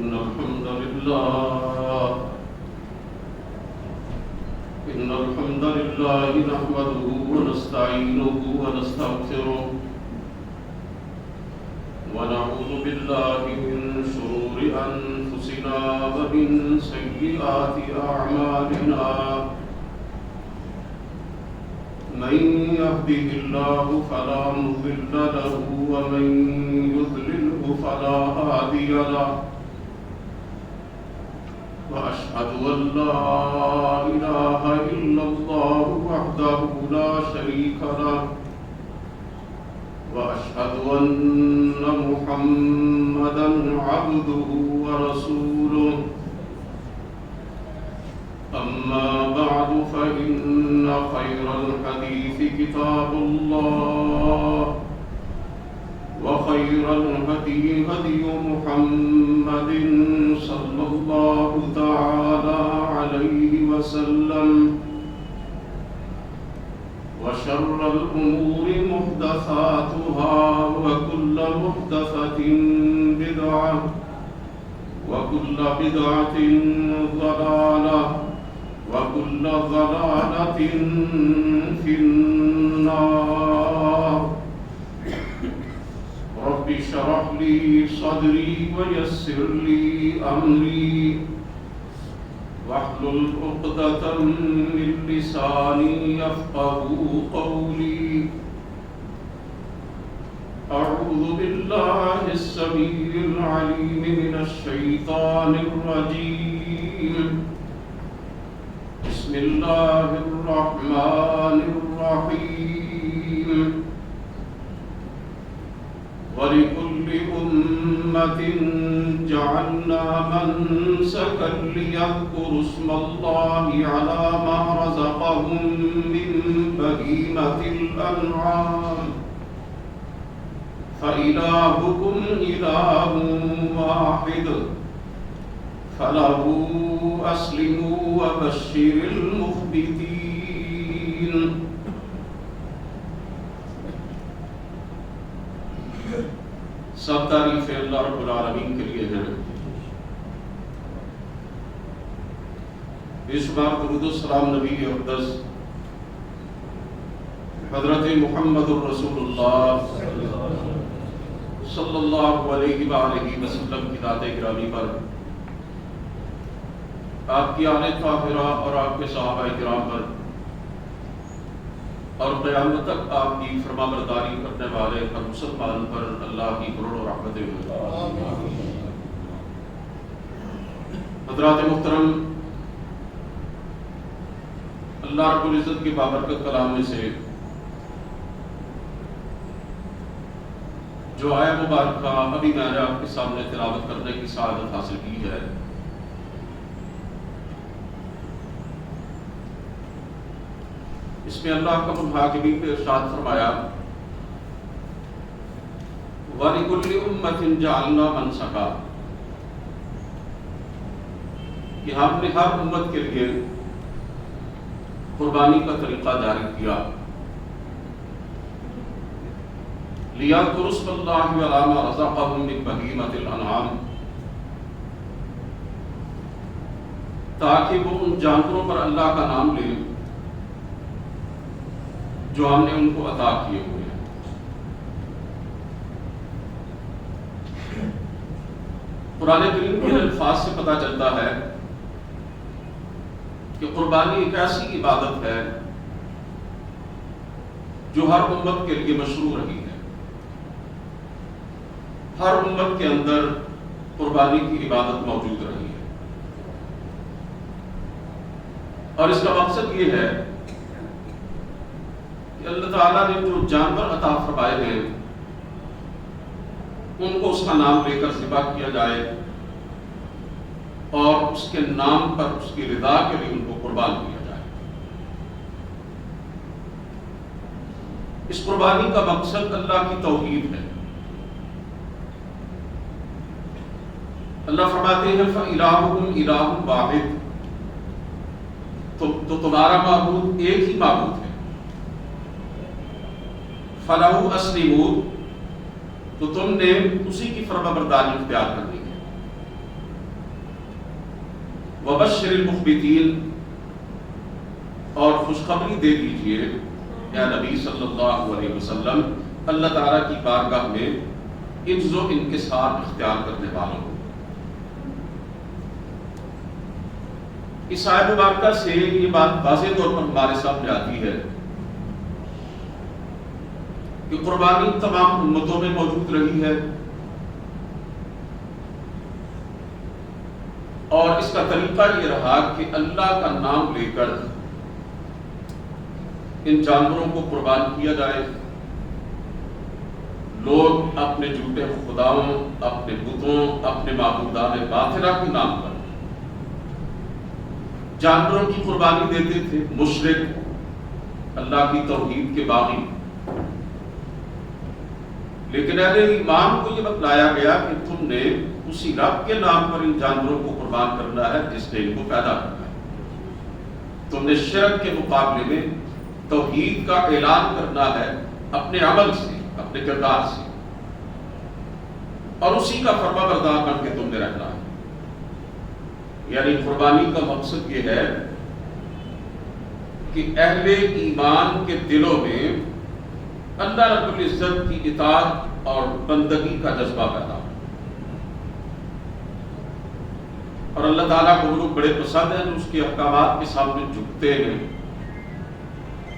إن الحمد لله نحمده ونستعينه ونستغفره ونعوذ بالله من شرور أنفسنا ومن سيئات أعمالنا من يهده الله فلا مضل له ومن يضلله فلا هادي له وأشهد أن لا إله إلا الله وحده لا شريك له وأشهد أن محمدا عبده ورسوله أما بعد فإن خير الحديث كتاب الله وخير الهدي هدي محمد صلى الله تعالى عليه وسلم وشر الأمور محدثاتها وكل محدثة بدعة وكل بدعة ضلالة وكل ضلالة في النار رب اشرح لي صدري ويسر لي أمري واحلل عقدة من لساني يفقهوا قولي أعوذ بالله السميع العليم من الشيطان الرجيم بسم الله الرحمن الرحيم ولكل أمة جعلنا منسكا ليذكروا اسم الله على ما رزقهم من بهيمة الأنعام فإلهكم إله واحد فله أسلموا وبشر المخبتين سب تعریفیں اللہ رب العالمین کے لیے ہیں، بے شمار درود و سلام نبی اقدس حضرت محمد الرسول اللہ صلی اللہ علیہ وآلہ وسلم کی ذات گرامی پر، آپ کی آل طاہرہ اور آپ کے صحابہ کرام پر، اور قیامت تک آپ کی فرما برداری کرنے والے ہر مسلمان پر اللہ کی کروڑوں رحمتیں ہوں۔ حضرات محترم، اللہ رب العزت کے بابرکت کلام میں سے جو آیت مبارکہ ابھی میں نے آپ کے سامنے تلاوت کرنے کی سعادت حاصل کی ہے، اس میں اللہ کا محاکمین نے ارشاد فرمایا وَلِكُلِّ أُمَّةٍ جَعَلْنَا مَنْسَكًا، کہ ہم نے ہر امت کے لیے قربانی کا طریقہ جاری کیا، لِيَذْكُرُوا اسْمَ اللَّهِ عَلَىٰ مَا رَزَقَهُم مِّن بَهِيمَةِ الْأَنْعَامِ، تاکہ وہ ان جانوروں پر اللہ کا نام لیں جو ہم نے ان کو عطا کیے ہوئے ہیں۔ قرآن کریم کے الفاظ سے پتہ چلتا ہے کہ قربانی ایک ایسی عبادت ہے جو ہر امت کے لیے مشروع رہی ہے۔ ہر امت کے اندر قربانی کی عبادت موجود رہی ہے، اور اس کا مقصد یہ ہے کہ اللہ تعالیٰ نے جو جانور عطا فرمائے ہیں ان کو اس کا نام لے کر ذبح کیا جائے اور اس کے نام پر اس کی رضا کے لیے ان کو قربان کیا جائے۔ اس قربانی کا مقصد اللہ کی توحید ہے۔ اللہ فرماتے ہیں فَإِلَٰهُكُمْ إِلَٰهٌ وَاحِدٌ، تو تمہارا معبود ایک ہی معبود ہے۔ فَلَهُ أَسْلِمُوا، تو تم نے اسی کی فرما برداری اختیار کرنی ہے۔ وبشر المخبتین، اور خوشخبری دے دیجئے یا نبی صلی اللہ علیہ وسلم اللہ تعالیٰ کی بارگاہ میں عجز و انکسار اختیار کرنے والوں کو۔ اس آیت مبارکہ سے یہ بات واضح طور پر ہمارے سامنے آتی ہے کہ قربانی تمام امتوں میں موجود رہی ہے، اور اس کا طریقہ یہ رہا کہ اللہ کا نام لے کر ان جانوروں کو قربان کیا جائے۔ لوگ اپنے جھوٹے خداؤں، اپنے بتوں، اپنے معبودان باطلہ کے نام پر جانوروں کی قربانی دیتے تھے، مشرک، اللہ کی توحید کے باغی۔ لیکن اہل ایمان کو یہ بتلایا گیا کہ تم نے اسی رب کے نام پر ان جانوروں کو قربان کرنا ہے جس نے ان کو پیدا کرنا ہے۔ تم نے شرک کے مقابلے میں توحید کا اعلان کرنا ہے اپنے عمل سے، اپنے کردار سے، اور اسی کا فرما بردار بن کے تم نے رہنا ہے۔ یعنی قربانی کا مقصد یہ ہے کہ اہل ایمان کے دلوں میں اللہ رب العزت کی اطاعت اور بندگی کا جذبہ پیدا ہو، اور اللہ تعالیٰ کو وہ لوگ بڑے پسند ہیں جو اس کے احکامات کے سامنے جھکتے ہیں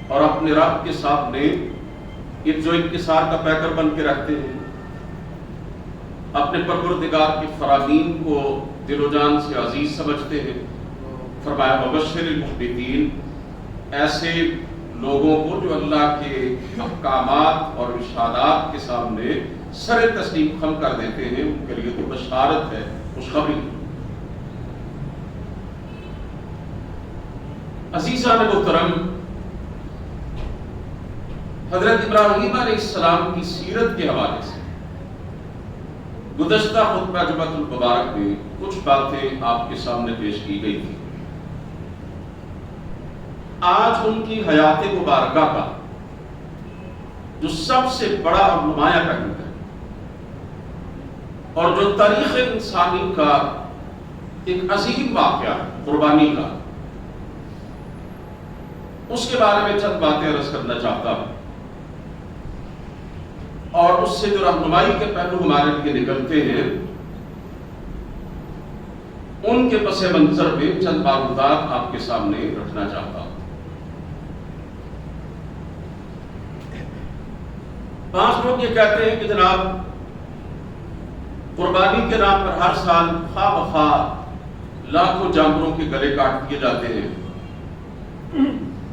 اور اپنے رب کے سامنے عجز و انکسار کا پیکر بن کے رہتے ہیں، اپنے پروردگار کے فرامین کو دل و جان سے عزیز سمجھتے ہیں۔ فرمایا وبشر المخبتین، ایسے لوگوں کو جو اللہ کے احکامات اور ارشادات کے سامنے سر تسلیم خم کر دیتے ہیں، ان کے لیے تو بشارت ہے، خوشخبری۔ عزیزان محترم، حضرت ابراہیم علیہ السلام کی سیرت کے حوالے سے گزشتہ خطبہ جمعۃ المبارک میں کچھ باتیں آپ کے سامنے پیش کی گئی تھی۔ آج ان کی حیات مبارکہ کا جو سب سے بڑا اور نمایاں پہلو ہے، اور جو تاریخ انسانی کا ایک عظیم واقعہ ہے قربانی کا، اس کے بارے میں چند باتیں عرض کرنا چاہتا ہوں، اور اس سے جو رہنمائی کے پہلو ہمارے لیے نکلتے ہیں ان کے پس منظر میں چند معلومات آپ کے سامنے رکھنا چاہتا ہوں۔ بعض لوگ یہ کہتے ہیں کہ جناب قربانی کے نام پر ہر سال خواہ بخواہ لاکھوں جانوروں کے گلے کاٹ دیے جاتے ہیں،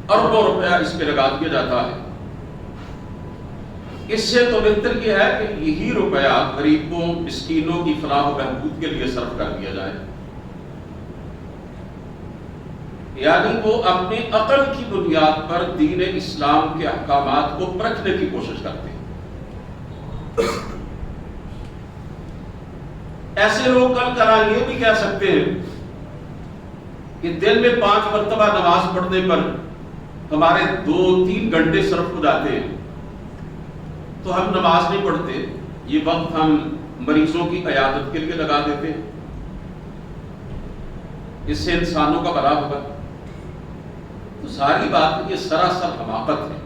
اربوں روپیہ اس پہ لگا دیا جاتا ہے۔ اس سے تو بہتر یہ ہے کہ یہی روپیہ غریبوں، مسکینوں کی فلاح و بہبود کے لیے صرف کر دیا جائے۔ یعنی وہ اپنی عقل کی بنیاد پر دین اسلام کے احکامات کو پرکھنے کی کوشش کرتے ہیں۔ ایسے لوگ کل کل یہ بھی کہہ سکتے ہیں کہ دن میں 5 مرتبہ نماز پڑھنے پر ہمارے 2-3 گھنٹے صرف ہو جاتے ہیں، تو ہم نماز نہیں پڑھتے، یہ وقت ہم مریضوں کی عیادت کے لیے لگا دیتے ہیں، اس سے انسانوں کا بھلا ہوگا۔ تو ساری بات یہ سراسر حماقت ہے۔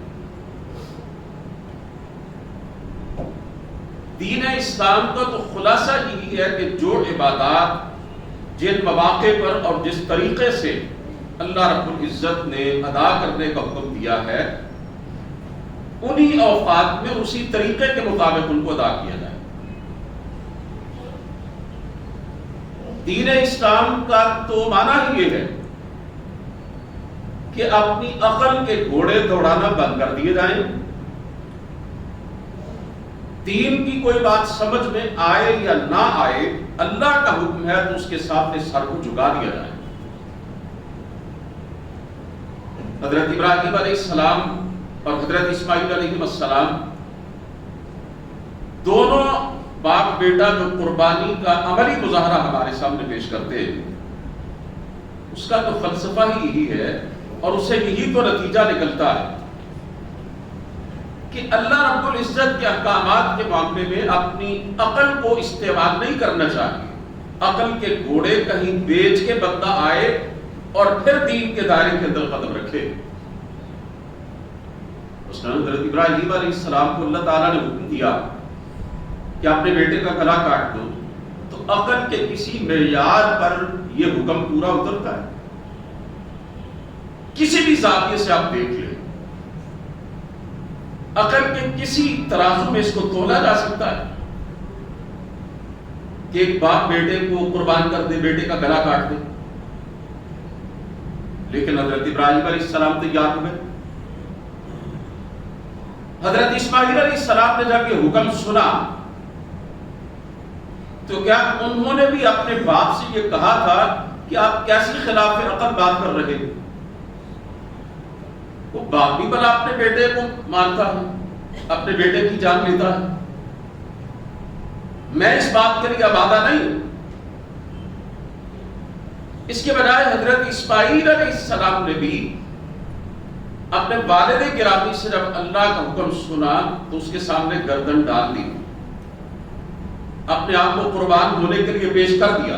دین اسلام کا تو خلاصہ یہی ہے کہ جو عبادات جن مواقع پر اور جس طریقے سے اللہ رب العزت نے ادا کرنے کا حکم دیا ہے، انہی اوقات میں اسی طریقے کے مطابق ان کو ادا کیا جائے۔ دین اسلام کا تو معنی ہی یہ ہے کہ اپنی عقل کے گھوڑے دوڑانا بند کر دیے جائیں، دین کی کوئی بات سمجھ میں آئے یا نہ آئے، اللہ کا حکم ہے تو اس کے سامنے سر کو جھکا دیا جائے۔ حضرت ابراہیم علیہ السلام اور حضرت اسماعیل علیہ السلام دونوں باپ بیٹا جو قربانی کا عملی مظاہرہ ہمارے سامنے پیش کرتے ہیں، اس کا تو فلسفہ ہی یہی ہے اور اس سے یہی تو نتیجہ نکلتا ہے کہ اللہ رب العزت کے احکامات کے معاملے میں اپنی عقل کو استعمال نہیں کرنا چاہیے، عقل کے گھوڑے کہیں بیچ کے بندہ آئے اور پھر دین کے دائرے کے اندر قدم رکھے۔ اس نے حضرت ابراہیم علیہ السلام کو اللہ تعالیٰ نے حکم دیا کہ اپنے بیٹے کا گلا کاٹ دو، تو عقل کے کسی معیار پر یہ حکم پورا اترتا ہے؟ کسی بھی زاویے سے آپ دیکھ لیں، عقل کے کسی ترازو میں اس کو تولا جا سکتا ہے کہ ایک باپ بیٹے کو قربان کر دے، بیٹے کا گلا کاٹ دے؟ لیکن حضرت ابراہیم علیہ السلام تیار ہوئے۔ حضرت اسماعیل علیہ السلام نے جب یہ حکم سنا تو کیا انہوں نے بھی اپنے باپ سے یہ کہا تھا کہ آپ کیسی خلاف عقل بات کر رہے ہیں؟ وہ باپ بھی بھلا اپنے بیٹے کو مانتا ہے، اپنے بیٹے کی جان لیتا ہے، میں اس بات کے لیے آبادہ نہیں ہوں۔ اس کے بجائے حضرت اسماعیل علیہ السلام نے بھی اپنے والد گرامی سے جب اللہ کا حکم سنا تو اس کے سامنے گردن ڈال دی، اپنے آپ کو قربان ہونے کے لیے پیش کر دیا۔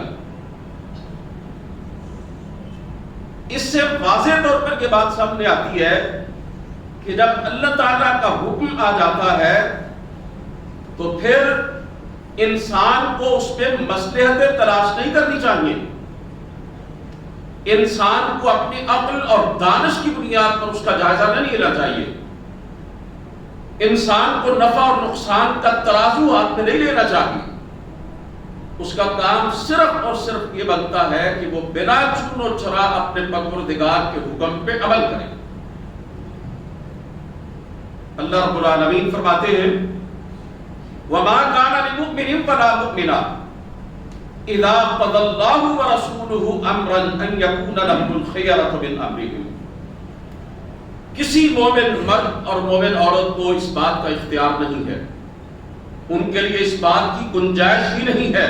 اس سے واضح طور پر یہ بات سامنے آتی ہے کہ جب اللہ تعالیٰ کا حکم آ جاتا ہے تو پھر انسان کو اس پہ مصلحتیں تلاش نہیں کرنی چاہیے، انسان کو اپنی عقل اور دانش کی بنیاد پر اس کا جائزہ نہیں لینا چاہیے، انسان کو نفع اور نقصان کا ترازو ہاتھ میں نہیں لینا چاہیے۔ اس کا کام صرف اور صرف یہ بنتا ہے کہ وہ بلا چون و چرا اپنے پروردگار کے حکم پہ عمل کرے۔ اللہ رب العالمین فرماتے ہیں وَمَا كَانَ لِمُؤْمِنٍ وَلَا مُؤْمِنَةٍ اِذَا قَضَى اللَّهُ وَرَسُولُهُ أَمْرًا أَن يَكُونَ لَهُمُ الْخِيَرَةُ مِنْ أَمْرِهِمْ۔ کسی مومن مرد اور مومن عورت کو اس بات کا اختیار نہیں ہے، ان کے لیے اس بات کی گنجائش ہی نہیں ہے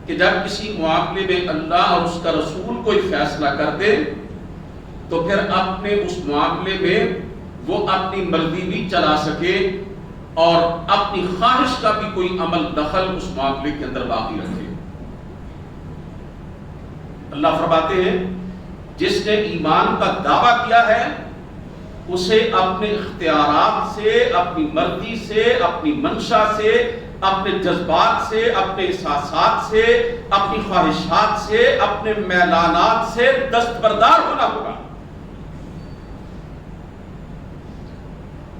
کہ جب کسی معاملے میں اللہ اور اس کا رسول کوئی فیصلہ کر دے تو پھر اپنے اس معاملے میں وہ اپنی مرضی بھی چلا سکے اور اپنی خواہش کا بھی کوئی عمل دخل اس معاملے کے اندر باقی رکھے۔ اللہ فرماتے ہیں جس نے ایمان کا دعویٰ کیا ہے اسے اپنے اختیارات سے، اپنی مرضی سے، اپنی منشا سے، اپنے جذبات سے، اپنے احساسات سے، اپنی خواہشات سے، اپنے میلانات سے دستبردار ہونا ہوگا۔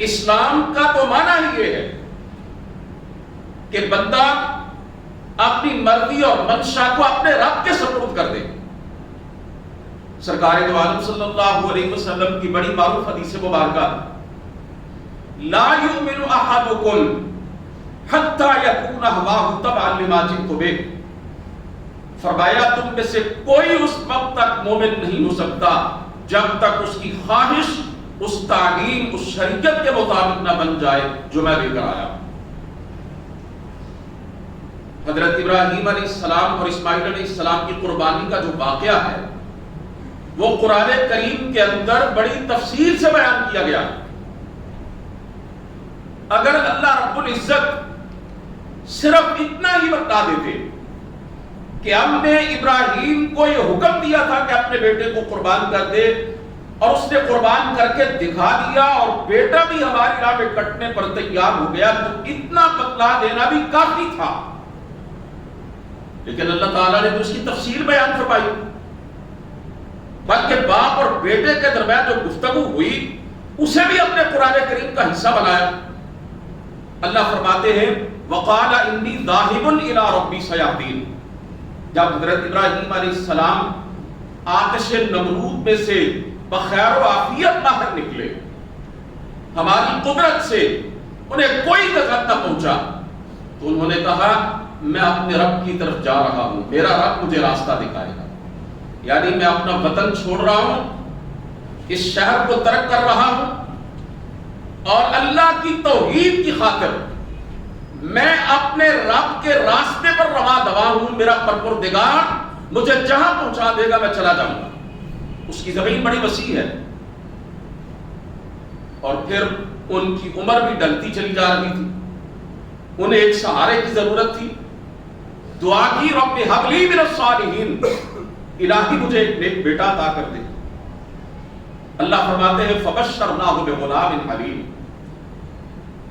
اسلام کا تو معنی ہی یہ ہے کہ بندہ اپنی مرضی اور منشا کو اپنے رب کے سپرد کر دے۔ سرکار دو عالم صلی اللہ علیہ وسلم کی بڑی معروف حدیث مبارکہ لا یؤمن احدکم حتی یکون ہواہ تبعا لما جئت بہ، فرمایا تم میں سے کوئی اس وقت تک مومن نہیں ہو سکتا جب تک اس کی خواہش اس تعلیم، اس شریعت کے مطابق نہ بن جائے جو میں لے کر آیا۔ حضرت ابراہیم علیہ السلام اور اسماعیل علیہ السلام کی قربانی کا جو واقعہ ہے وہ قرآن کریم کے اندر بڑی تفصیل سے بیان کیا گیا۔ اگر اللہ رب العزت صرف اتنا ہی بتا دیتے کہ ہم نے ابراہیم کو یہ حکم دیا تھا کہ اپنے بیٹے کو قربان کر دے اور اس نے قربان کر کے دکھا دیا اور بیٹا بھی ہماری راہ میں کٹنے پر تیار ہو گیا، تو اتنا بتلا دینا بھی کافی تھا۔ لیکن اللہ تعالیٰ نے تو اس کی تفصیل بیان فرمائی، بلکہ باپ اور بیٹے کے درمیان جو گفتگو ہوئی اسے بھی اپنے قرآن کریم کا حصہ بنایا۔ اللہ فرماتے ہیں وَقَالَ إِنِّي ذَاهِبٌ إِلَىٰ رَبِّي سَيَهْدِينِ، جب حضرت ابراہیم علیہ السلام آتش نمرود میں سے بخیر و عافیت باہر نکلے، ہماری قدرت سے انہیں کوئی دخل نہ پہنچا، تو انہوں نے کہا میں اپنے رب کی طرف جا رہا ہوں، میرا رب مجھے راستہ دکھائے گا، یعنی میں اپنا وطن چھوڑ رہا ہوں، اس شہر کو ترک کر رہا ہوں اور اللہ کی توحید کی خاطر میں اپنے رب کے راستے پر رواں دوا ہوں۔ میرا پروردگار مجھے جہاں پہنچا دے گا میں چلا جاؤں گا۔ اس کی زمین بڑی وسیع ہے اور پھر ان کی عمر بھی ڈلتی چلی جا رہی تھی، انہیں ایک سہارے کی ضرورت تھی۔ دعا کی رب ہب لی من الصالحین، الہی مجھے ایک نیک بیٹا عطا کر دے۔ اللہ فرماتے ہیں فبشرناہ بغلام حلیم،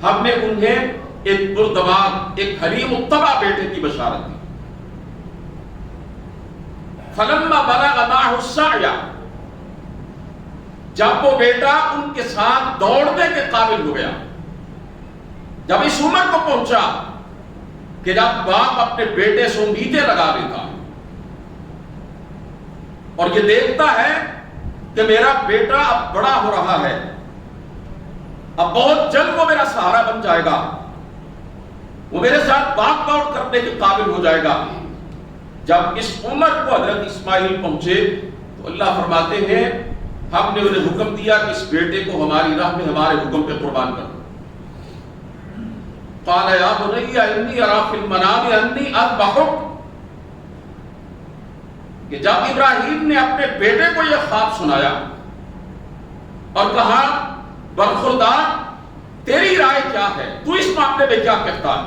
ہم نے انہیں ایک بردبار، ایک حلیم متبع بیٹے کی بشارت دی۔ فلما بلغ معہ السعی، جب وہ بیٹا ان کے ساتھ دوڑنے کے قابل ہو گیا، جب اس عمر کو پہنچا کہ جب باپ اپنے بیٹے سے امیدیں لگا لیتا ہے اور یہ دیکھتا ہے کہ میرا بیٹا اب بڑا ہو رہا ہے، اب بہت جلد وہ میرا سہارا بن جائے گا، وہ میرے ساتھ بھاگ دوڑ کرنے کے قابل ہو جائے گا۔ جب اس عمر کو حضرت اسماعیل پہنچے تو اللہ فرماتے ہیں ہم نے انہیں حکم دیا کہ اس بیٹے کو ہماری راہ میں ہمارے حکم پہ قربان کر دو۔ قال یا بنی انی اری فی المنام انی اذبحک، کہ جب ابراہیم نے اپنے بیٹے کو یہ خواب سنایا اور کہا برخوردار تیری رائے کیا ہے، تو اس معاملے میں کیا کہتا ہے؟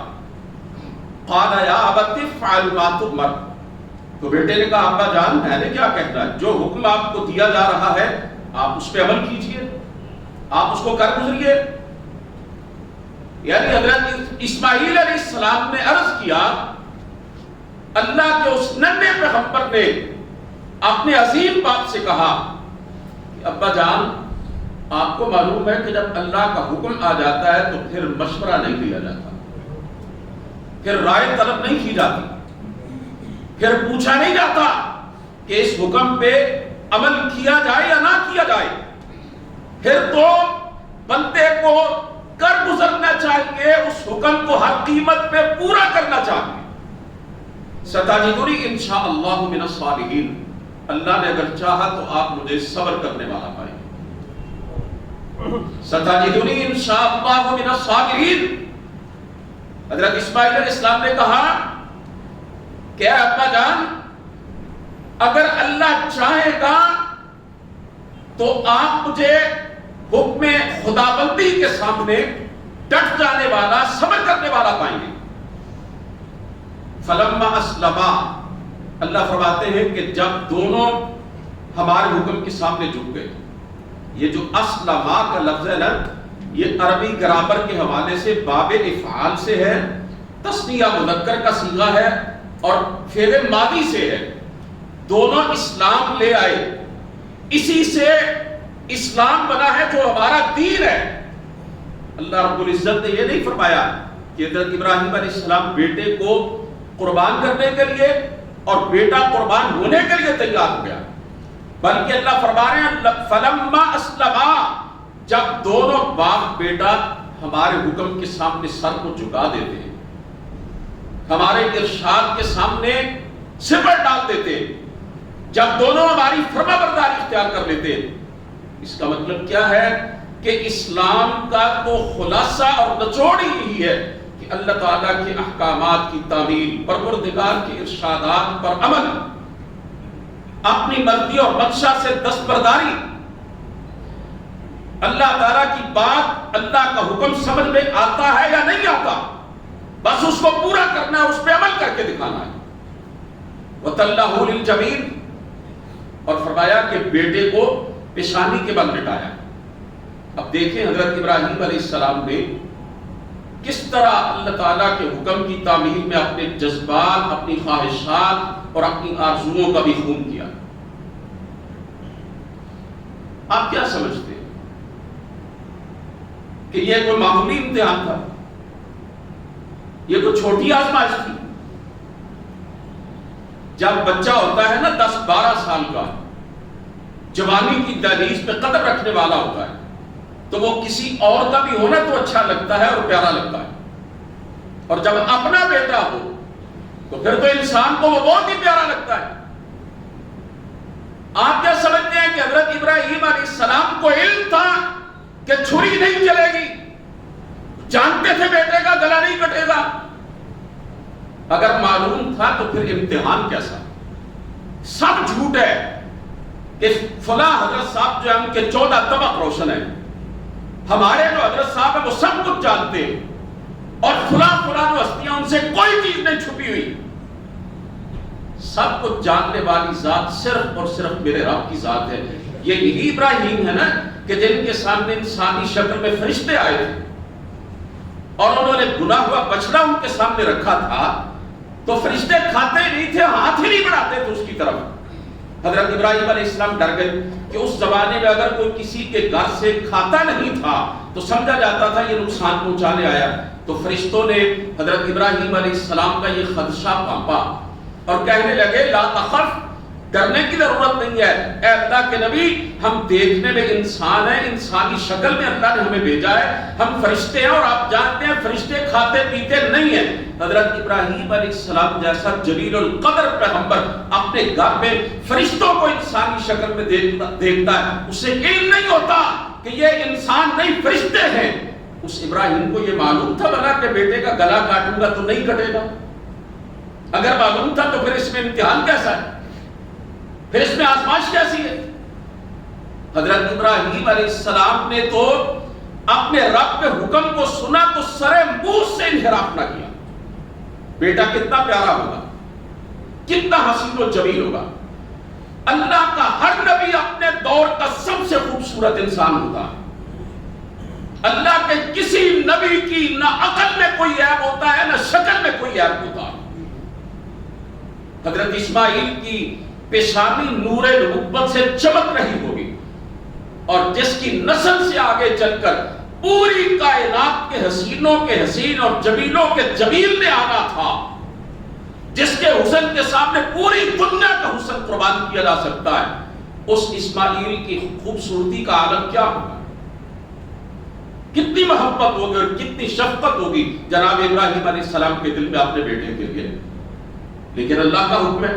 قال یا ابت افعل ما تؤمر، تو بیٹے نے کہا ابا جان میں نے کیا کہنا ہے، جو حکم آپ کو دیا جا رہا ہے آپ اس پہ عمل کیجئے، آپ اس کو کر گزریے۔ یعنی حضرت اسماعیل علیہ السلام نے عرض کیا، اللہ کے اس ننھے پیغمبر نے اپنے عظیم باپ سے کہا کہ ابا جان آپ کو معلوم ہے کہ جب اللہ کا حکم آ جاتا ہے تو پھر مشورہ نہیں لیا جاتا، پھر رائے طلب نہیں کی جاتی، پھر پوچھا نہیں جاتا کہ اس حکم پہ عمل کیا جائے یا نہ کیا جائے، پھر تو بندے کو کر گزرنا چاہیے، اس حکم کو ہر قیمت پہ پورا کرنا چاہیے۔ ستجدنی انشاءاللہ من الصالحین، اللہ نے اگر چاہا تو آپ مجھے صبر کرنے والا پائیں گے۔ ستجدنی انشاءاللہ من الصابرین، حضرت اسماعیل علیہ السلام نے کہا کہ اے ابا جان اگر اللہ چاہے گا تو آپ مجھے حکم خداوندی کے سامنے ڈٹ جانے والا، صبر کرنے والا پائیں گے۔ فلما اسلما، اللہ فرماتے ہیں کہ جب دونوں ہمارے حکم کے سامنے جھک گئے، یہ جو اسلما کا لفظ ہے نا، یہ عربی گرامر کے حوالے سے باب افعال سے ہے، تثنیہ مذکر کا صیغہ ہے اور فعل ماضی سے ہے، دونوں اسلام لے آئے، اسی سے اسلام بنا ہے جو ہمارا دین ہے۔ اللہ رب العزت نے یہ نہیں فرمایا کہ حضرت ابراہیم علیہ السلام بیٹے کو قربان کرنے کے لیے اور بیٹا قربان ہونے کے لیے تیار ہو گیا، بلکہ اللہ فرما رہے ہیں فلما اسلما، جب دونوں باپ بیٹا ہمارے حکم کے سامنے سر کو جھکا دیتے ہیں، ہمارے ارشاد کے سامنے سپر ڈال دیتے ہیں، جب دونوں ہماری فرما برداری اختیار کر لیتے ہیں، اس کا مطلب کیا ہے کہ اسلام کا تو خلاصہ اور نچوڑ ہی یہی ہے کہ اللہ تعالیٰ کے احکامات کی تعمیل، پروردگار کے ارشادات پر عمل، اپنی مرضی اور منشا سے دستبرداری، اللہ تعالیٰ کی بات، اللہ کا حکم سمجھ میں آتا ہے یا نہیں آتا، بس اس کو پورا کرنا ہے، اس پہ عمل کر کے دکھانا ہے۔ وَتَلَّهُ لِلْجَبِينِ، اور فرمایا کہ بیٹے کو پیشانی کے بل لٹایا۔ اب دیکھیں حضرت ابراہیم علیہ السلام نے کس طرح اللہ تعالیٰ کے حکم کی تعمیل میں اپنے جذبات، اپنی خواہشات اور اپنی آرزوؤں کا بھی خون کیا۔ آپ کیا سمجھتے ہیں کہ یہ کوئی معمولی امتحان تھا؟ یہ کوئی چھوٹی آزمائش تھی؟ جب بچہ ہوتا ہے نا 10-12 سال کا، جوانی کی دہلیز پہ قدم رکھنے والا ہوتا ہے، تو وہ کسی اور کا بھی ہونا تو اچھا لگتا ہے اور پیارا لگتا ہے، اور جب اپنا بیٹا ہو تو پھر تو انسان کو وہ بہت ہی پیارا لگتا ہے۔ آپ کیا سمجھتے ہیں کہ حضرت ابراہیم علیہ السلام کو علم تھا کہ چھری نہیں چلے گی؟ جانتے تھے بیٹے کا گلا نہیں کٹے گا؟ اگر معلوم تھا تو پھر امتحان کیسا؟ سب جھوٹ ہے کہ فلاں حضرت صاحب جو ہیں ان کے 14 طبق روشن ہیں، ہمارے جو حضرت صاحب ہیں وہ سب کچھ جانتے ہیں، اور فلاں جو ہستیاں ان سے کوئی چیز نہیں چھپی ہوئی۔ سب کچھ جاننے والی ذات صرف اور صرف میرے رب کی ذات ہے۔ یہی ابراہیم ہے نا کہ جن کے سامنے انسانی شکل میں فرشتے آئے تھے اور انہوں نے گناہ ہوا بچڑا ان کے سامنے رکھا تھا تو فرشتے کھاتے نہیں تھے، ہاتھ ہی نہیں بڑھاتے تھے اس کی طرف۔ حضرت ابراہیم علیہ السلام ڈر گئے کہ اس زمانے میں اگر کوئی کسی کے گھر سے کھاتا نہیں تھا تو سمجھا جاتا تھا یہ نقصان پہنچانے آیا۔ تو فرشتوں نے حضرت ابراہیم علیہ السلام کا یہ خدشہ پاپا اور کہنے لگے لا تخف، ڈرنے کی ضرورت نہیں ہے، اے اللہ کے نبی ہم دیکھنے میں انسان ہیں، انسانی شکل میں اللہ نے ہمیں بھیجا ہے، ہم فرشتے ہیں اور آپ جانتے ہیں فرشتے کھاتے پیتے نہیں ہیں۔ حضرت ابراہیم علیہ السلام جیسا جلیل القدر پیغمبر اپنے گھر میں فرشتوں کو انسانی شکل میں دیکھتا ہے، اسے علم نہیں ہوتا کہ یہ انسان نہیں فرشتے ہیں۔ اس ابراہیم کو یہ معلوم تھا بنا کہ بیٹے کا گلا کاٹوں گا تو نہیں کٹے گا؟ اگر معلوم تھا تو پھر اس میں امتحان کیسا ہے، پھر اس میں آزمائش کیسی ہے؟ حضرت ابراہیم علیہ السلام نے تو اپنے رب کے حکم کو سنا تو سرے منہ سے انحراف نہ کیا۔ بیٹا کتنا پیارا ہوگا، کتنا حسین و جمیل ہوگا۔ اللہ کا ہر نبی اپنے دور کا سب سے خوبصورت انسان ہوتا ہے۔ اللہ کے کسی نبی کی نہ عقل میں کوئی عیب ہوتا ہے نہ شکل میں کوئی عیب ہوتا ہے۔ حضرت اسماعیل کی پیشانی نور نبوت سے چمک رہی ہوگی اور جس کی نسل سے آگے چل کر پوری کائنات کے حسینوں کے حسین اور جمیلوں کے جمیل نے آنا تھا، جس کے حسن کے سامنے پوری دنیا کا حسن قربان کیا جا سکتا ہے، اس اسماعیل کی خوبصورتی کا عالم کیا ہوگا؟ کتنی محبت ہوگی اور کتنی شفقت ہوگی جناب ابراہیم علیہ السلام کے دل میں اپنے بیٹے کے لیے۔ لیکن اللہ کا حکم ہے،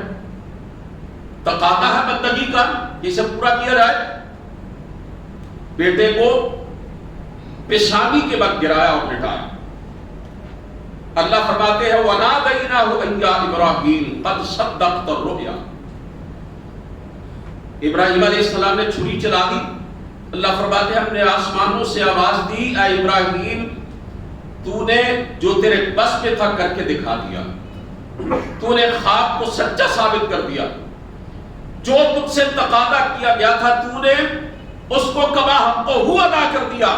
تقاضا ہے بندگی کا کہ اسے پورا کیا جائے۔ بیٹے کو پیشانی کے بعد گرایا اور لٹایا۔ اللہ فرماتے ہیں وَنَادَيْنَاهُ أَن يَا إِبْرَاهِيمُ قَدْ صَدَّقْتَ الرُّؤْيَا۔ ابراہیم علیہ السلام نے چھری چلا دی۔ اللہ فرماتے ہیں ہم نے آسمانوں سے آواز دی اے ابراہیم تو نے جو تیرے بس میں تھا کر کے دکھا دیا، تو نے خواب کو سچا ثابت کر دیا، جو تجھ سے تقاضا کیا گیا تھا تو نے اس کو کما حق کو ادا کر دیا۔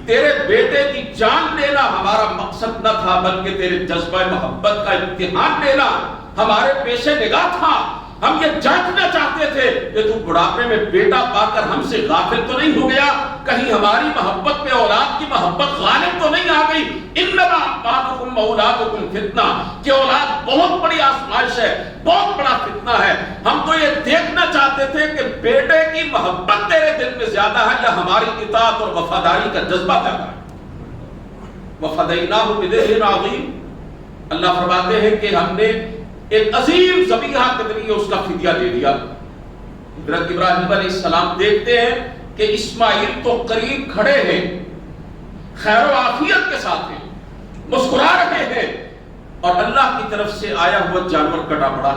تیرے بیٹے کی جان لینا ہمارا مقصد نہ تھا بلکہ تیرے جذبہ محبت کا امتحان لینا ہمارے پیش نگاہ تھا۔ ہم یہ جانچنا چاہتے تھے کہ تو بڑھاپے میں بیٹا پا کر ہم سے غافل تو نہیں ہو گیا، کہیں ہماری محبت پہ اولاد کی محبت غالب تو نہیں آ گئی۔ انما اموالکم واولادکم فتنہ، کہ اولاد بہت بڑی آزمائش ہے، بہت بڑا فتنہ ہے۔ ہم تو یہ دیکھنا چاہتے تھے کہ بیٹے کی محبت تیرے دل میں زیادہ ہے یا ہماری اطاعت اور وفاداری کا جذبہ زیادہ ہے۔ وفدیناہ بذبح عظیم، اللہ فرماتے ہیں کہ ہم نے ایک عظیم ذبیحہ کے ذریعے اس کا فدیہ دے دیا۔ حضرت ابراہیم علیہ السلام دیکھتے ہیں کہ اسماعیل تو قریب کھڑے ہیں، خیر و عافیت کے ساتھ ہیں، مسکرا رہے ہیں، اور اللہ کی طرف سے آیا ہوا جانور کٹا پڑا۔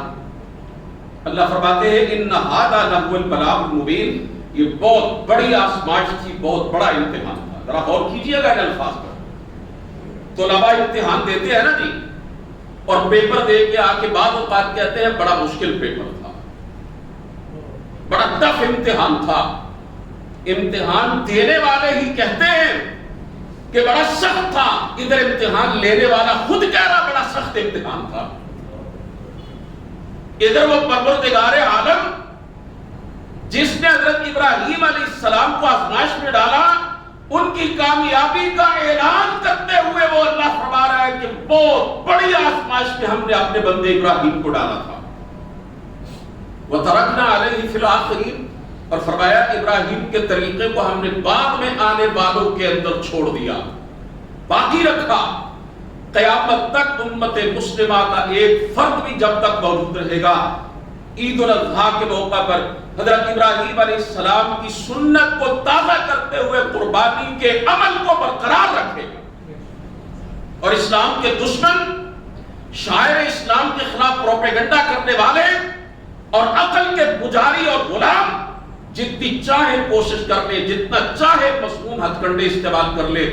اللہ فرماتے ہیں ان ھذا لہو البلاء المبین، یہ بہت بڑی آزمائش تھی، بہت بڑا امتحان تھا۔ ذرا غور کیجیے گا ان الفاظ پر۔ طلباء امتحان دیتے ہیں نا جی، اور پیپر دے کے آ کے بعض اوقات کہتے ہیں بڑا مشکل پیپر تھا، بڑا ٹف امتحان تھا۔ امتحان دینے والے ہی کہتے ہیں کہ بڑا سخت تھا، ادھر امتحان لینے والا خود کہہ رہا بڑا سخت امتحان تھا۔ ادھر وہ پروردگار عالم جس نے حضرت ابراہیم علیہ السلام کو آزمائش میں ڈالا، ان کی کامیابی کا اعلان کرتے ہوئے وہ اللہ فرما رہا ہے کہ بہت بڑی آزمائش میں ہم نے اپنے بندے ابراہیم کو ڈالا تھا۔ وَتَرَكْنَا عَلَيْهِ فِي الْآخِرِينَ، اور فرمایا ابراہیم کے طریقے کو ہم نے بعد میں آنے والوں کے اندر چھوڑ دیا، باقی رکھا۔ قیامت تک امت مسلمہ کا ایک فرد بھی جب تک موجود رہے گا، عید الاضحیٰ کے موقع پر حضرت ابراہیم علیہ السلام کی سنت کو تازہ کرتے ہوئے قربانی کے عمل کو برقرار رکھے گا، اور اسلام کے دشمن، شاعر اسلام کے خلاف پروپیگنڈا کرنے والے اور عقل کے پجاری اور غلام جتنی چاہے کوشش کر لے، جتنا چاہے مصنوع ہتھ کنڈے استعمال کر لے،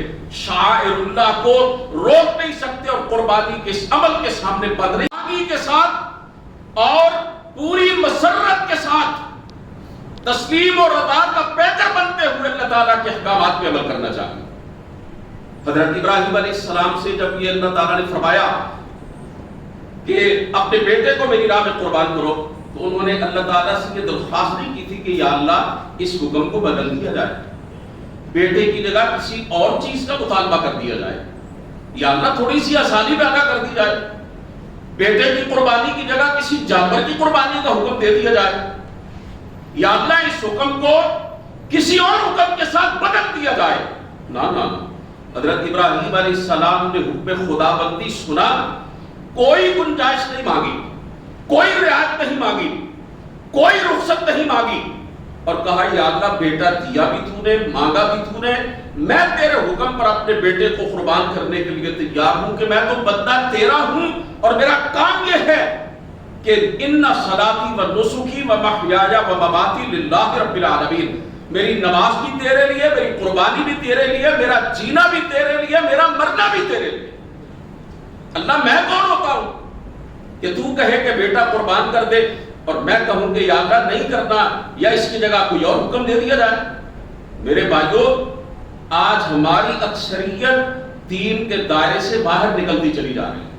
شاعر اللہ کو روک نہیں سکتے اور قربانی کے اس عمل کے سامنے بند نہیں۔ کے ساتھ اور پوری مسرت کے ساتھ تسلیم اور رضا کا پیکر بنتے ہوئے اللہ تعالیٰ کے احکامات پہ عمل کرنا چاہیے۔ حضرت ابراہیم علیہ السلام سے جب یہ اللہ تعالیٰ نے فرمایا کہ اپنے بیٹے کو میری راہ میں قربان کرو، تو انہوں نے اللہ تعالیٰ سے یہ درخواست نہیں کی تھی کہ یا اللہ اس حکم کو بدل دیا جائے، بیٹے کی جگہ کسی اور چیز کا مطالبہ کر دیا جائے، یا اللہ تھوڑی سی آسانی پیدا کر دی جائے، بیٹے کی قربانی کی جگہ کسی جانور کی قربانی کا حکم دے دیا جائے، یا اللہ اس حکم کو کسی اور حکم کے ساتھ بدل دیا جائے۔ نہ حضرت ابراہیم علیہ السلام نے حکم خدا بندی سنا، کوئی گنجائش نہیں مانگی، کوئی رعایت نہیں مانگی، کوئی رخصت نہیں مانگی، اور کہا یا اللہ بیٹا دیا بھی تو نے، مانگا بھی تو نے، میں تیرے حکم پر اپنے بیٹے کو قربان کرنے کے لیے تیار ہوں کہ میں تو بندہ تیرا ہوں، اور میرا کام یہ ہے کہ ان صلاتی و نسکی و محیایا و مماتی للہ رب العالمین، میری نماز بھی تیرے لیے، میری قربانی بھی تیرے لیے، میرا جینا بھی تیرے لیے، میرا مرنا بھی تیرے لیے۔ اللہ میں کون ہوتا ہوں کہ تو کہے کہ بیٹا قربان کر دے اور میں کہوں کہ یا اللہ نہیں کرنا، یا اس کی جگہ کوئی اور حکم دے دیا جائے؟ میرے بھائیوں، آج ہماری اکثریت دین کے دائرے سے باہر نکلتی چلی جا رہی ہے۔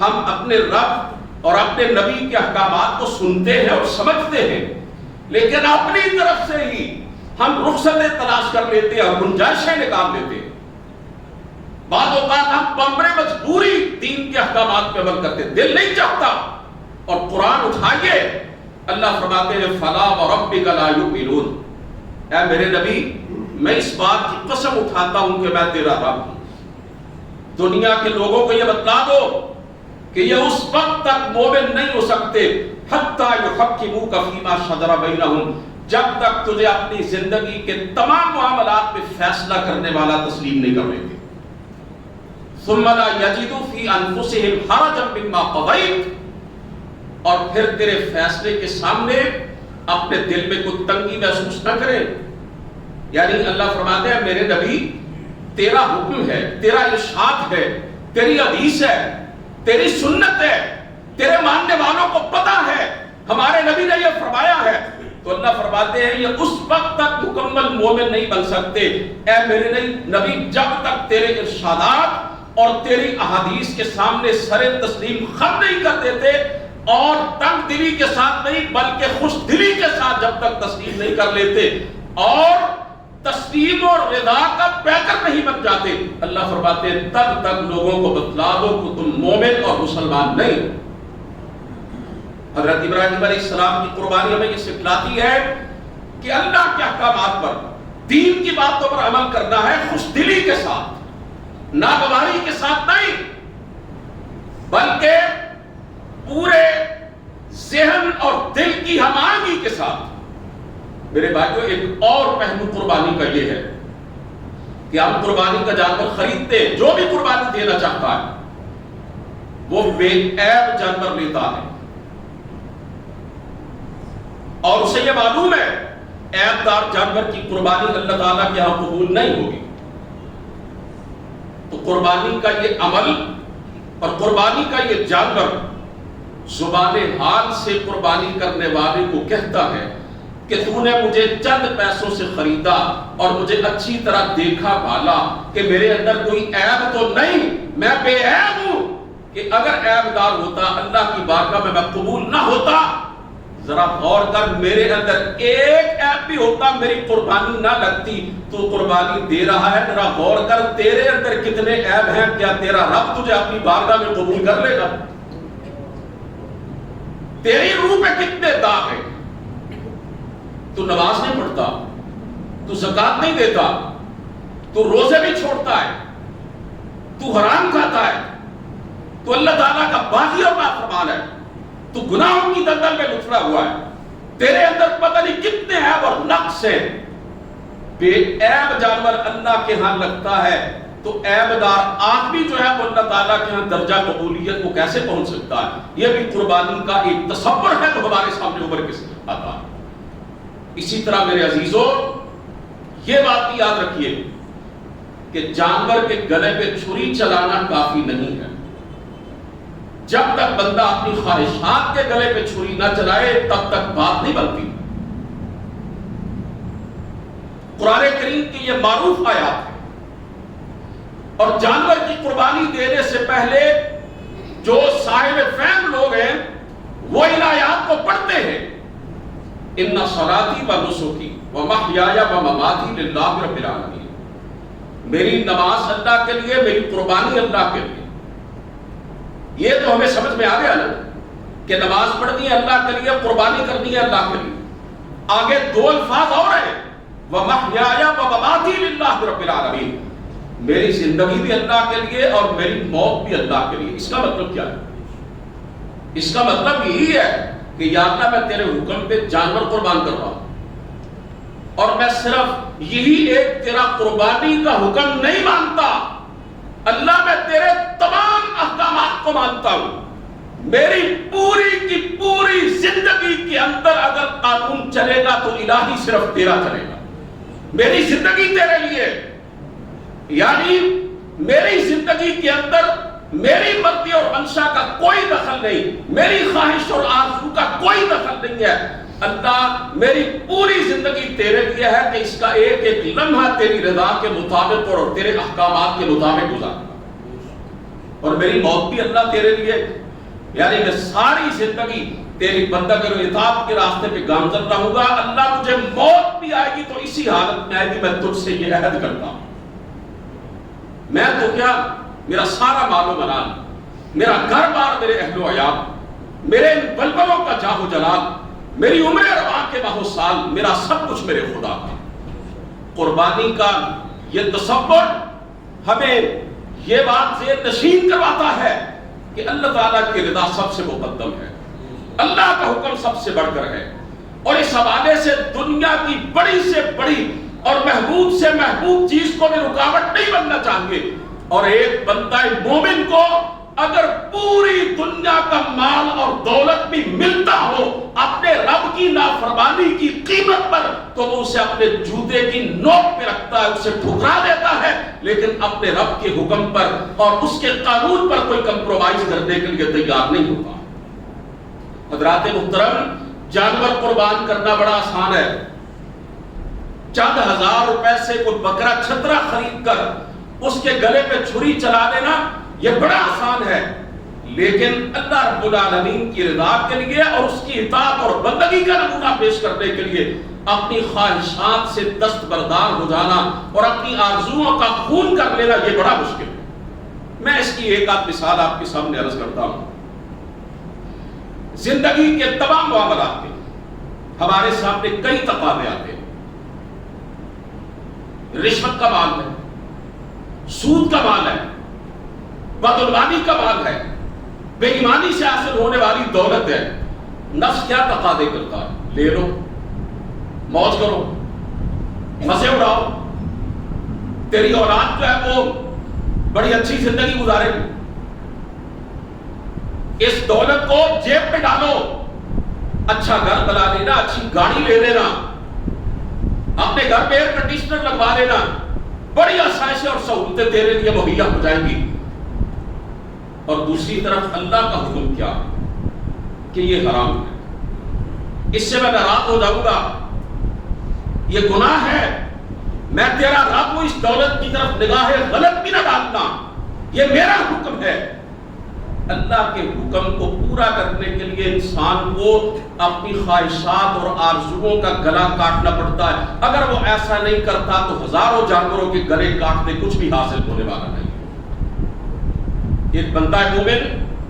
ہم اپنے رب اور اپنے نبی کے احکامات کو سنتے ہیں اور سمجھتے ہیں، لیکن اپنی طرف سے ہی ہم رخصتیں تلاش کر لیتے ہیں اور گنجائشیں نکال لیتے ہیں۔ بعض اوقات ہم بمبر مجبوری دین کے احکامات پہ عمل کرتے، دل نہیں چاہتا، اور قرآن اٹھائیے، اللہ فرماتے ہیں فَلَا وَرَبِّكَ لَا يُؤْمِنُونَ، اے میرے نبی میں اس بات کی قسم اٹھاتا ہوں کہ میں تیرا رب ہوں۔ دنیا کے لوگوں کو یہ بتلا دو کہ یہ اس وقت تک مومن نہیں ہو سکتے حَتَّى يُحَكِّمُوكَ فِي مَا شَجَرَ بَيْنَهُمْ، جب تک تجھے اپنی زندگی کے تمام معاملات میں فیصلہ کرنے والا تسلیم نہیں کر لیتے۔ ثُمَّ لَا يَجِدُوا فِي أَنفُسِهِمْ حَرَجًا مِّمَّا قَضَيْتَ، اور پھر تیرے فیصلے کے سامنے اپنے دل میں کوئی تنگی محسوس نہ کریں۔ یعنی اللہ فرماتے ہیں میرے نبی تیرا حکم ہے، تیرا ارشاد ہے، تیری حدیث ہے، تیری سنت ہے، تیرے ماننے والوں کو پتہ ہے، ہمارے نبی نے یہ فرمایا ہے، تو اللہ فرماتے ہیں یہ اس وقت تک مکمل مومن نہیں بن سکتے اے میرے نبی جب تک تیرے ارشادات اور تیری احادیث کے سامنے سر تسلیم خم نہیں کر دیتے، اور تنگ دلی کے ساتھ نہیں بلکہ خوش دلی کے ساتھ جب تک تسلیم نہیں کر لیتے اور تسلیم اور رضا کا پیکر نہیں بن جاتے، اللہ فرماتے ہیں تب تک لوگوں کو بتلا دو کہ تم مومن اور مسلمان نہیں۔ حضرت ابراہیم علیہ السلام کی قربانی ہمیں یہ سکھلاتی ہے کہ اللہ کے احکامات پر، دین کی باتوں پر عمل کرنا ہے خوش دلی کے ساتھ، ناگواری کے ساتھ نہیں، بلکہ پورے ذہن اور دل کی ہم آہنگی کے ساتھ۔ میرے بھائیو ایک اور پہلو قربانی کا یہ ہے کہ ہم قربانی کا جانور خریدتے ہیں، جو بھی قربانی دینا چاہتا ہے وہ بے عیب جانور لیتا ہے، اور اسے یہ معلوم ہے عیب دار جانور کی قربانی اللہ تعالیٰ کے یہاں قبول نہیں ہوگی۔ تو قربانی کا یہ عمل اور قربانی کا یہ جانور زبان حال سے قربانی کرنے والے کو کہتا ہے کہ تو نے مجھے چند پیسوں سے خریدا اور مجھے اچھی طرح دیکھا بھالا کہ میرے اندر کوئی عیب تو نہیں، میں بے عیب ہوں، کہ اگر عیب دار ہوتا اللہ کی بارگاہ میں قبول نہ ہوتا۔ ذرا غور کر، میرے اندر ایک عیب بھی ہوتا میری قربانی نہ لگتی۔ تو قربانی دے رہا ہے، ذرا غور کر تیرے اندر کتنے عیب ہیں، کیا تیرا رب تجھے اپنی بارگاہ میں قبول کر لے گا؟ تیری روح پہ کتنے داغ ہیں؟ تو نماز نہیں پڑھتا، تو زکوٰۃ نہیں دیتا، تو روزے بھی چھوڑتا ہے، تو حرام کھاتا ہے، تو اللہ تعالیٰ کا باغی اور نافرمان ہے، تو گناہوں کی دلدل میں لتڑا ہوا ہے، تیرے اندر پتہ نہیں کتنے عیب اور نقص ہیں۔ بے عیب جانور اللہ کے ہاں لگتا ہے تو عیب دار آدمی جو ہے وہ اللہ تعالیٰ کے ہاں درجہ قبولیت کو کیسے پہنچ سکتا ہے؟ یہ بھی قربانی کا ایک تصور ہے جو ہمارے سامنے ابھر کے آتا ہے۔ اسی طرح میرے عزیزوں یہ بات بھی یاد رکھیے کہ جانور کے گلے پہ چھری چلانا کافی نہیں ہے۔ جب تک بندہ اپنی خواہشات کے گلے پہ چھری نہ چلائے تب تک بات نہیں بنتی۔ قرآن کریم کی یہ معروف آیات ہے، اور جانور کی قربانی دینے سے پہلے جو صاحب فہم لوگ ہیں وہ ان آیات کو پڑھتے ہیں، ان صلاتی و نسکی و محیایا و مماتی للہ رب العالمین، میری نماز اللہ کے لیے، میری قربانی اللہ کے لیے۔ یہ تو ہمیں سمجھ میں آ گیا نا کہ نماز پڑھنی ہے اللہ کے لیے، قربانی کرنی ہے اللہ کے لیے۔ آگے دو الفاظ اور ہیں، وَمَحْيَايَ وَمَمَاتِي لِلَّهِ رَبِّ الْعَالَمِينَ، میری زندگی بھی اللہ کے لیے اور میری موت بھی اللہ کے لیے۔ اس کا مطلب کیا ہے؟ اس کا مطلب یہی ہے کہ یا اللہ میں تیرے حکم پہ جانور قربان کر رہا ہوں، اور میں صرف یہی ایک تیرا قربانی کا حکم نہیں مانتا، اللہ میں تیرے تمام احکامات کو مانتا ہوں۔ میری پوری کی پوری زندگی کے اندر اگر قانون چلے گا تو الہی صرف تیرا چلے گا، میری زندگی تیرے لیے، یعنی میری زندگی کے اندر میری مرضی اور منشا کا کوئی دخل نہیں، میری خواہش اور آرزو کا کوئی دخل نہیں ہے۔ اللہ میری پوری زندگی تیرے لیے ہے کہ اس کا ایک ایک لمحہ تیری رضا کے مطابق اور تیرے احکامات کے مطابق گزاروں، اور میری موت بھی اللہ تیرے لیے، یعنی میں ساری زندگی تیری بندگی اور اطاعت کے راستے پہ گامزن رہوں گا۔ اللہ مجھے موت بھی آئے گی تو اسی حالت میں آئے گی، میں تجھ سے یہ عہد کرتا ہوں، میں تو کیا، میرا سارا مال و منال، میرا گھر بار، میرے اہل و عیال، میرے ان بلبلوں کا جاہ و جلال، میری عمر رواں کے ماہ و سال، میرا سب کچھ میرے خدا کا۔ قربانی کا یہ تصور ہمیں یہ بات ذہن نشین کرواتا ہے کہ اللہ تعالیٰ کی رضا سب سے مقدم ہے، اللہ کا حکم سب سے بڑھ کر ہے، اور اس حوالے سے دنیا کی بڑی سے بڑی اور محبوب سے محبوب چیز کو بھی رکاوٹ نہیں بننا چاہیے۔ اور ایک بندہ مومن کو اگر پوری دنیا کا مال اور دولت بھی ملتا ہو اپنے رب کی نافرمانی کی قیمت پر تو وہ اسے اپنے جوتے کی نوک پہ رکھتا ہے، اسے ٹھکرا دیتا ہے، لیکن اپنے رب کے حکم پر اور اس کے قانون پر کوئی کمپرومائز کرنے کے لیے تیار نہیں ہوتا۔ حضرات محترم، جانور قربان کرنا بڑا آسان ہے، چند ہزار روپے سے کوئی بکرا چھترا خرید کر اس کے گلے پہ چھری چلا دینا یہ بڑا آسان ہے، لیکن اللہ رب العالمین کی رضا کے لیے اور اس کی اطاعت اور بندگی کا نمونہ پیش کرنے کے لیے اپنی خواہشات سے دستبردار ہو جانا اور اپنی آرزوؤں کا خون کر لینا یہ بڑا مشکل ہے۔ میں اس کی ایک آدھ مثال آپ کے سامنے عرض کرتا ہوں۔ زندگی کے تمام معاملات میں ہمارے سامنے کئی تقاضے آتے ہیں، رشوت کا مال ہے، سود کا مال ہے، بدعنوانی کا مال ہے، بے ایمانی سے حاصل ہونے والی دولت ہے۔ نفس کیا تقاضے کرتا ہے؟ لے لو، موج کرو، مزے اڑاؤ، تیری اولاد جو ہے وہ بڑی اچھی زندگی گزارے گی، اس دولت کو جیب میں ڈالو، اچھا گھر بنا لینا، اچھی گاڑی لے لینا، اپنے گھر پہ ایئر کنڈیشنر لگوا لینا، بڑی آسائشیں اور سہولتیں تیرے لیے مہیا ہو جائیں گی۔ اور دوسری طرف اللہ کا حکم کیا کہ یہ حرام ہے، اس سے میں ناراض ہو جاؤں گا، یہ گناہ ہے، میں تیرا رب ہوں، اس دولت کی طرف نگاہ غلط بھی نہ ڈالنا، یہ میرا حکم ہے۔ اللہ کے حکم کو پورا کرنے کے لیے انسان کو اپنی خواہشات اور آرزوؤں کا گلا کاٹنا پڑتا ہے، اگر وہ ایسا نہیں کرتا تو ہزاروں جانوروں کے گلے کاٹنے کچھ بھی حاصل ہونے والا نہیں۔ ایک بندہ مومن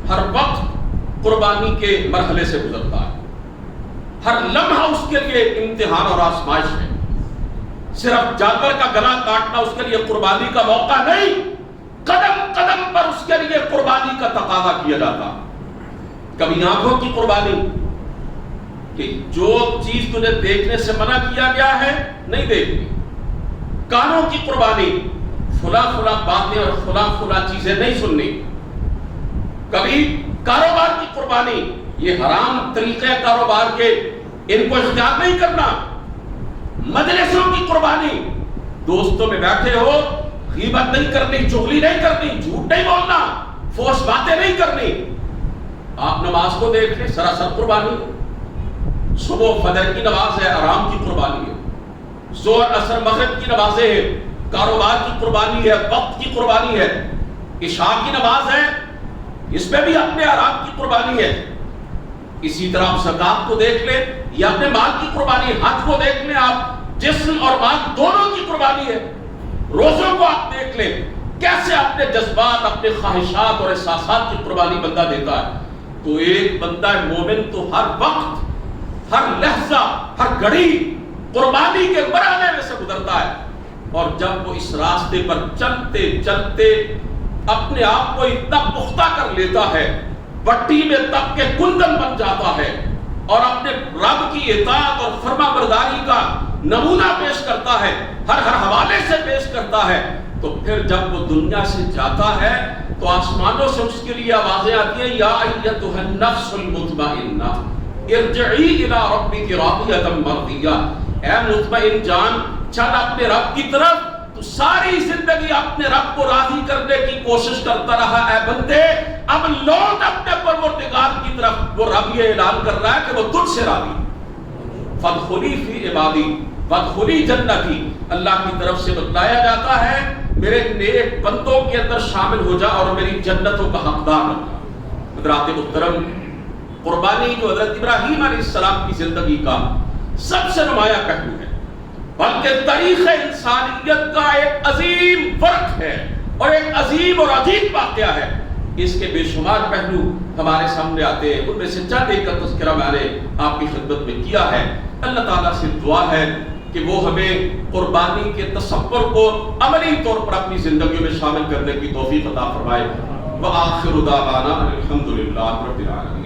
ہر وقت قربانی کے مرحلے سے گزرتا ہے، ہر لمحہ اس کے لیے امتحان اور آزمائش ہے، صرف جانور کا گلا کاٹنا اس کے لیے قربانی کا موقع نہیں، قدم قدم پر اس کے لیے قربانی کا تقاضا کیا جاتا۔ کبھی آنکھوں کی قربانی کہ جو چیز تجھے دیکھنے سے منع کیا گیا ہے نہیں دیکھنی، کانوں کی قربانی، فلاں فلاں باتیں اور فلاں فلاں چیزیں نہیں سننی، کبھی کاروبار کی قربانی، یہ حرام طریقے کاروبار کے ان کو اختیار نہیں کرنا، مجلسوں کی قربانی، دوستوں میں بیٹھے ہو، غیبت نہیں کرنی، چغلی نہیں کرنی، جھوٹ نہیں بولنا، فحش باتیں نہیں کرنی، آپ نماز کو دیکھ لیں، سراسر قربانی ہے۔ صبح فجر کی نماز ہے، آرام کی قربانی ہے۔ ظہر عصر مغرب کی نمازیں ہیں، کاروبار کی قربانی ہے، وقت کی قربانی ہے۔ عشاء کی نماز ہے، اس میں بھی اپنے آرام کی قربانی ہے۔ اسی طرح آپ زکات کو دیکھ لیں، یہ اپنے مال کی قربانی ہے۔ حج کو دیکھ لیں، آپ جسم اور مال دونوں کی قربانی ہے۔ روزوں کو آپ دیکھ لیں، کیسے اپنے جذبات، اپنے خواہشات اور احساسات کی قربانی بندہ دیتا ہے۔ تو ایک بندہ مومن تو ہر وقت، ہر لحظہ، ہر گھڑی قربانی کے مرحلے میں سے گزرتا ہے، اور جب وہ اس راستے پر چلتے چلتے اپنے آپ کو اتنا پختہ کر لیتا ہے، بٹی میں تپ کے کندن بن جاتا ہے، اور اپنے رب کی اطاعت اور فرما برداری کا نمونہ پیش کرتا ہے، ہر حوالے سے پیش کرتا ہے، تو پھر جب وہ دنیا سے جاتا ہے تو آسمانوں سے اس کے لیے آوازیں آتی ہیں، یا ایتھا النفس المطمئنہ ارجعی الی ربک راضیۃ مرضیہ، اے مطمئن جان چل اپنے رب کی طرف۔ تو ساری زندگی اپنے رب کو راضی کرنے کی کوشش کرتا رہا، اے بندے اب لوٹ اپنے پروردگار کی طرف۔ وہ رب یہ اعلان کر رہا ہے کہ وہ تجھ سے راضی، فادخلی فی عبادی وادخلی جنتی، اللہ کی طرف سے بتلایا جاتا ہے میرے نیک بندوں کے اندر شامل ہو جا اور میری جنتوں کا حقدار بن جا۔ حضرات محترم، قربانی جو حضرت ابراہیم علیہ السلام کی زندگی کا سب سے نمایاں پہلو ہے، بلکہ تاریخ انسانیت کا ایک عظیم ورق ہے اور ایک عظیم اور عجیب واقعہ ہے۔ اس کے بے شمار پہلو ہمارے سامنے آتے ہیں، ان میں سے چند ایک کا تذکرہ میں نے آپ کی خدمت میں کیا ہے۔ اللہ تعالیٰ سے دعا ہے کہ وہ ہمیں قربانی کے تصور کو عملی طور پر اپنی زندگیوں میں شامل کرنے کی توفیق عطا فرمائے۔ وآخر دعوانا الحمدللہ رب العالمین۔